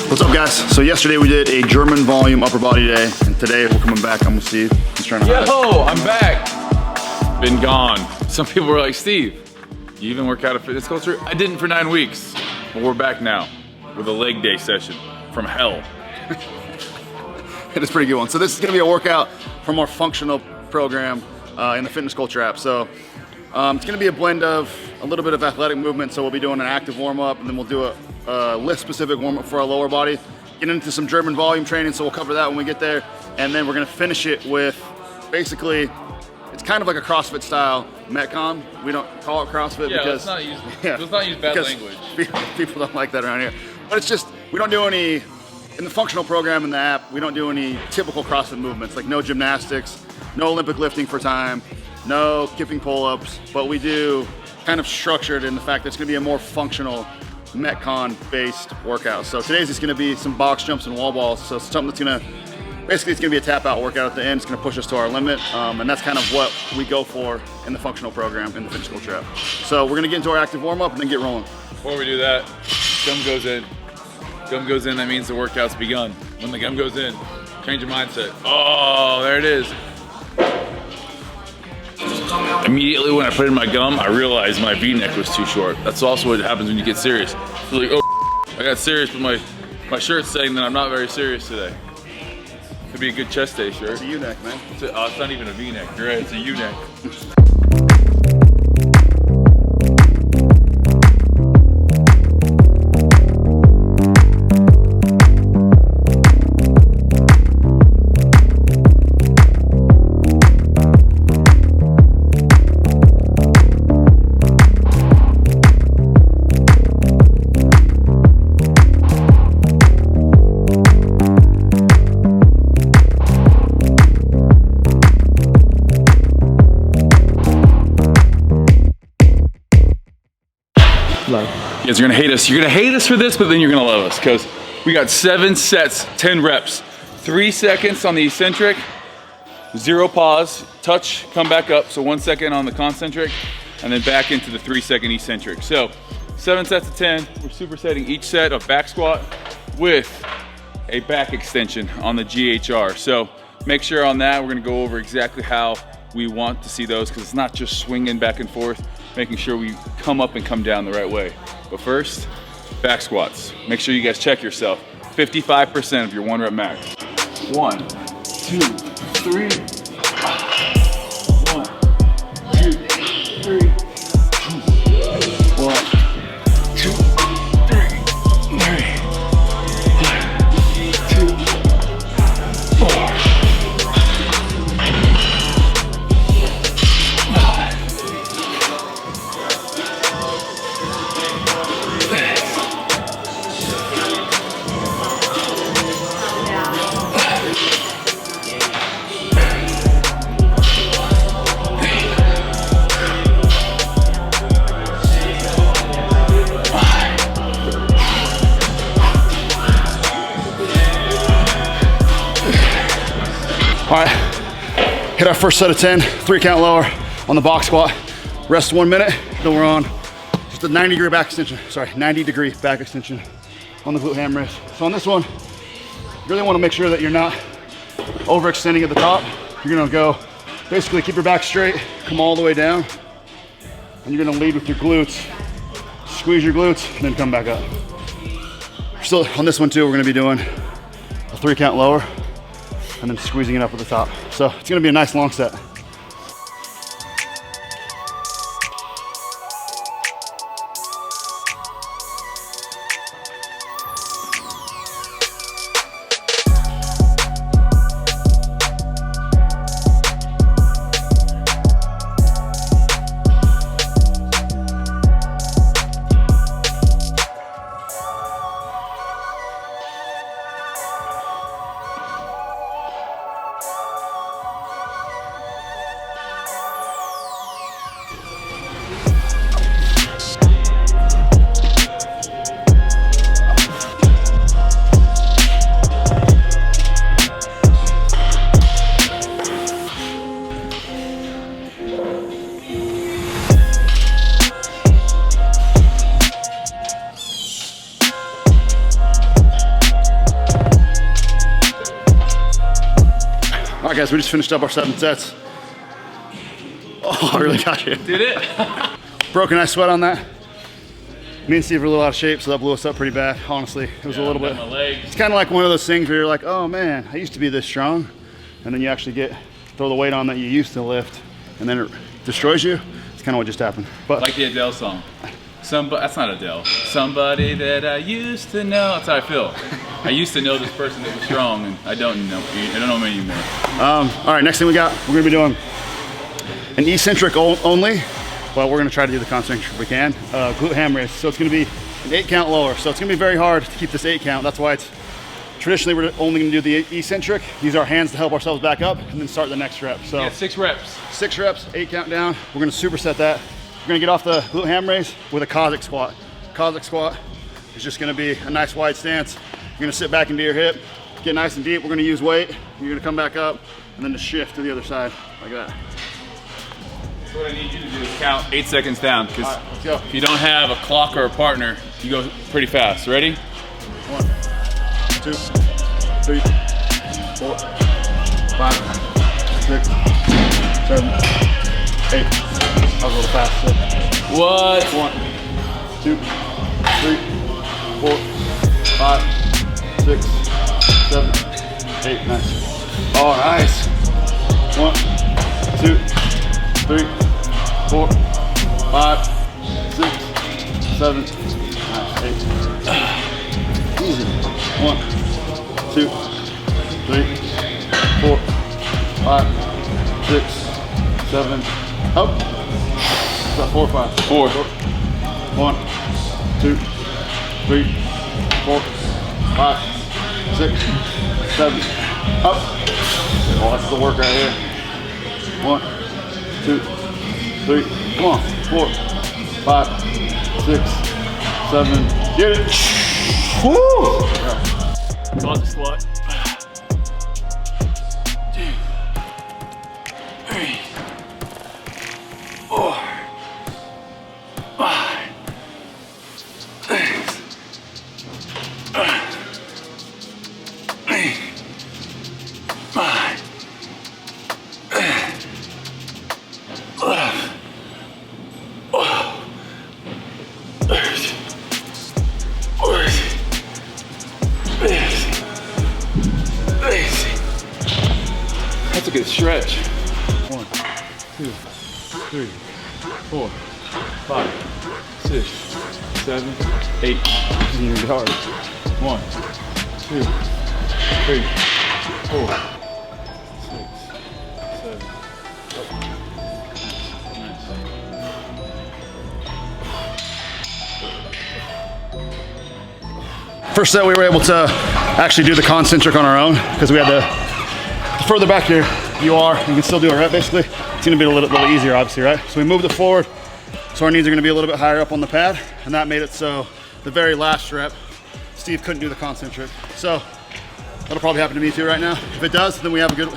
What's up, guys? So yesterday we did a German volume upper body day, and today we're coming back. I'm with Steve. He's trying to Yo, I'm back. Been gone. Some people were like, Steve, you even work out a fitness culture? I didn't for 9 weeks, but we're back now with a leg day session from hell. It is a pretty good one. So this is gonna be a workout from our functional program in the fitness culture app. So it's gonna be a blend of a little bit of athletic movement. So we'll be doing an active warm up, and then we'll do a lift specific warm up for our lower body. Get into some German volume training, so we'll cover that when we get there. And then we're gonna finish it with basically, it's kind of like a CrossFit style Metcon. We don't call it CrossFit because let's not use bad language. People don't like that around here. But it's just, we don't do any, in the functional program in the app, we don't do any typical CrossFit movements, like no gymnastics, no Olympic lifting for time, no kipping pull-ups, but we do kind of structured in the fact that it's gonna be a more functional Metcon based workout. So today's just gonna be some box jumps and wall balls. So it's something that's gonna, basically it's gonna be a tap out workout at the end. It's gonna push us to our limit. And that's kind of what we go for in the functional program in the fitness culture app. So we're gonna get into our active warm up and then get rolling. Before we do that, gum goes in. Gum goes in, that means the workout's begun. When the gum goes in, change your mindset. Oh, there it is. Immediately when I put in my gum, I realized my V-neck was too short. That's also what happens when you get serious. You're like, oh, I got serious, but my shirt's saying that I'm not very serious today. Could be a good chest day shirt. It's a U-neck, man. It's not even a V-neck. You're right, it's a U-neck. You guys are gonna hate us. You're gonna hate us for this, but then you're gonna love us, because we got 7 sets, 10 reps. 3 seconds on the eccentric, 0 pause, touch, come back up. So 1 second on the concentric, and then back into the 3-second eccentric. So 7 sets of 10, we're supersetting each set of back squat with a back extension on the GHR. So make sure on that, we're gonna go over exactly how we want to see those, because it's not just swinging back and forth, making sure we come up and come down the right way. But first, back squats. Make sure you guys check yourself. 55% of your 1 rep max. 1, 2, 3. 1, 2, 3. 1, 2, 3. 2, 4. All right, hit our first set of 10, 3 count lower on the box squat. Rest 1 minute, then we're on just a 90-degree back extension. Sorry, 90-degree back extension on the glute ham raise. So on this one, you really wanna make sure that you're not overextending at the top. You're gonna go, basically keep your back straight, come all the way down, and you're gonna lead with your glutes. Squeeze your glutes, and then come back up. So on this one too, we're gonna be doing a 3 count lower, and then squeezing it up at the top. So it's gonna be a nice long set. guys, we just finished up our 7 sets. Oh, I really got you. Did it? Broken eye sweat on that. Me and Steve were a little out of shape, so that blew us up pretty bad, honestly. It was a little bit. It's kind of like one of those things where you're like, oh man, I used to be this strong. And then you actually throw the weight on that you used to lift, and then it destroys you. It's kind of what just happened. But like the Adele song. That's not Adele. Somebody that I used to know. That's how I feel. I used to know this person that was strong, and I don't know him anymore. All right, next thing we're gonna be doing an eccentric only. Well, we're gonna try to do the concentric if we can. Glute ham raise. So it's gonna be an 8 count lower. So it's gonna be very hard to keep this 8 count. That's why it's traditionally we're only gonna do the eccentric. Use our hands to help ourselves back up, and then start the next rep. So yeah, 6 reps. 6 reps, 8 count down. We're gonna superset that. We're gonna get off the glute ham raise with a Cossack squat. Cossack squat is just gonna be a nice wide stance. You're gonna sit back into your hip, get nice and deep. We're gonna use weight. You're gonna come back up, and then just shift to the other side like that. So what I need you to do is count 8 seconds down, because right, if you don't have a clock or a partner, you go pretty fast. Ready? 1, 2, 3, 4, 5, 6, 7, 8. That was a little fast. What? 1, 2, 3, 4, 5, 6, 7, 8. Nice. Oh, nice. 1, 2, 3, 4, 5, 6, 7, 8. Easy. 1, 2, 3, 4, 5, 6, 7. Up. Is that 4 or 5? 4. 1, 2, 3, 4, 5, 6, 7. Up. Oh, that's the work right here. 1, 2, 3, come on, 4, 5, 6, 7, get it. Woo! Cossack squat. 2, 3, 4, 5, 6, 8, 5, 11, 13. That's a good stretch. 1, 2, 3, 4, 5, 6, 7, 8. this is gonna be hard. 1, 2, 3, 4, 6, 7. First set we were able to actually do the concentric on our own because we had the further back here you can still do a rep basically. It's gonna be a little easier obviously, right? So we moved it forward so our knees are gonna be a little bit higher up on the pad, and that made it so the very last rep Steve couldn't do the concentric. So that'll probably happen to me too right now. If it does, then we have a good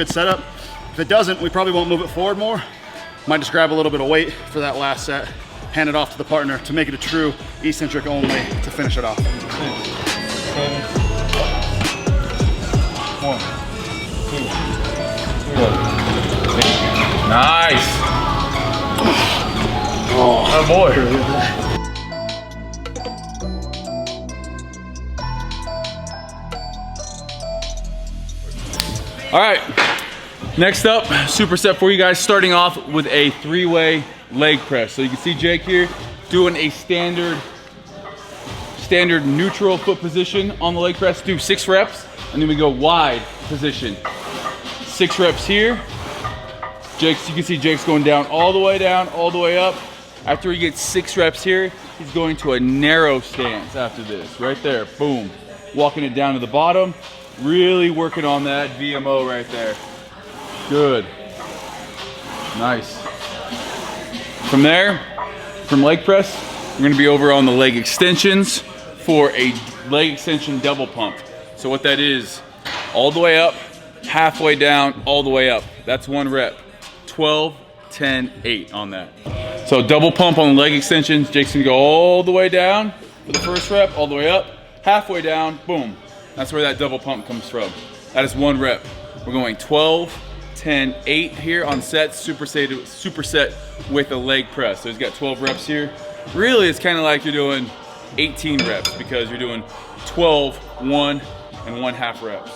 setup. If it doesn't, we probably won't move it forward more. Might just grab a little bit of weight for that last set, hand it off to the partner to make it a true eccentric only to finish it off. 6, 7, 1, 2, 3, 8. Nice. Oh boy. All right, next up, superset for you guys, starting off with a 3-way leg press. So you can see Jake here doing a standard neutral foot position on the leg press. Do 6 reps, and then we go wide position. 6 reps here. You can see Jake's going down, all the way up. After he gets 6 reps here, he's going to a narrow stance after this, right there, boom. Walking it down to the bottom, really working on that VMO right there. Good, nice. From there, from leg press, we're gonna be over on the leg extensions for a leg extension double pump. So what that is, all the way up, halfway down, all the way up. That's 1 rep. 12, 10, 8 on that. So double pump on the leg extensions. Jake's gonna go all the way down for the first rep, all the way up, halfway down, boom. That's where that double pump comes from. That is 1 rep. We're going 12, 10, 8 here on sets, superset with a leg press. So he's got 12 reps here. Really, it's kind of like you're doing 18 reps because you're doing 12, 1, and 1/2 reps.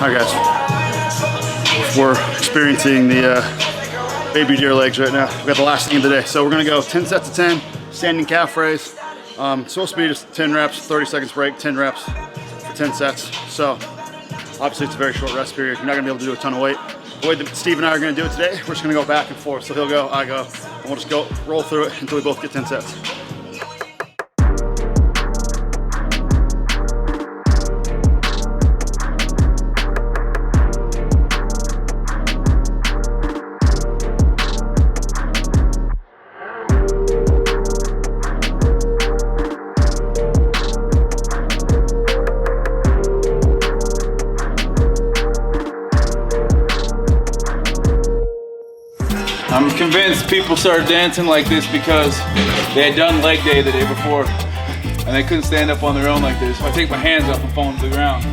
Alright guys, we're experiencing the baby deer legs right now. We got the last thing of the day. So we're gonna go 10 sets of 10, standing calf raise. Supposed to be just 10 reps, 30 seconds break, 10 reps for 10 sets. So obviously it's a very short rest period. You're not gonna be able to do a ton of weight. The way that Steve and I are gonna do it today, we're just gonna go back and forth. So he'll go, I go, and we'll just go roll through it until we both get 10 sets. I'm convinced people started dancing like this because they had done leg day the day before and they couldn't stand up on their own like this. So I take my hands off and fall into the ground.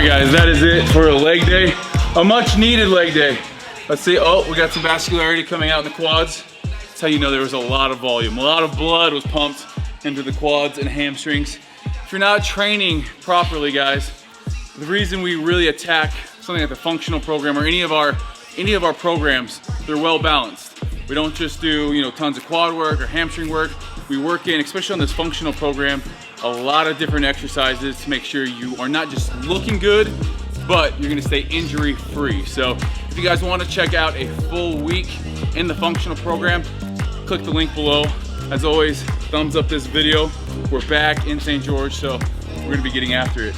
Guys, that is it for a leg day, a much needed leg day. Let's see, oh, we got some vascularity coming out in the quads. That's how you know there was a lot of volume. A lot of blood was pumped into the quads and hamstrings. If you're not training properly, guys, the reason we really attack something like the functional program or any of our programs, they're well balanced. We don't just do, you know, tons of quad work or hamstring work. We work in, especially on this functional program, a lot of different exercises to make sure you are not just looking good, but you're gonna stay injury free. So if you guys wanna check out a full week in the functional program, click the link below. As always, thumbs up this video. We're back in St. George, so we're gonna be getting after it.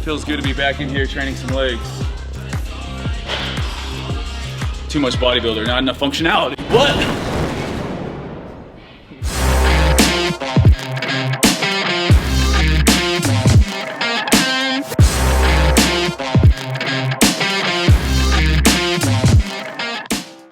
Feels good to be back in here training some legs. Too much bodybuilder, not enough functionality. What?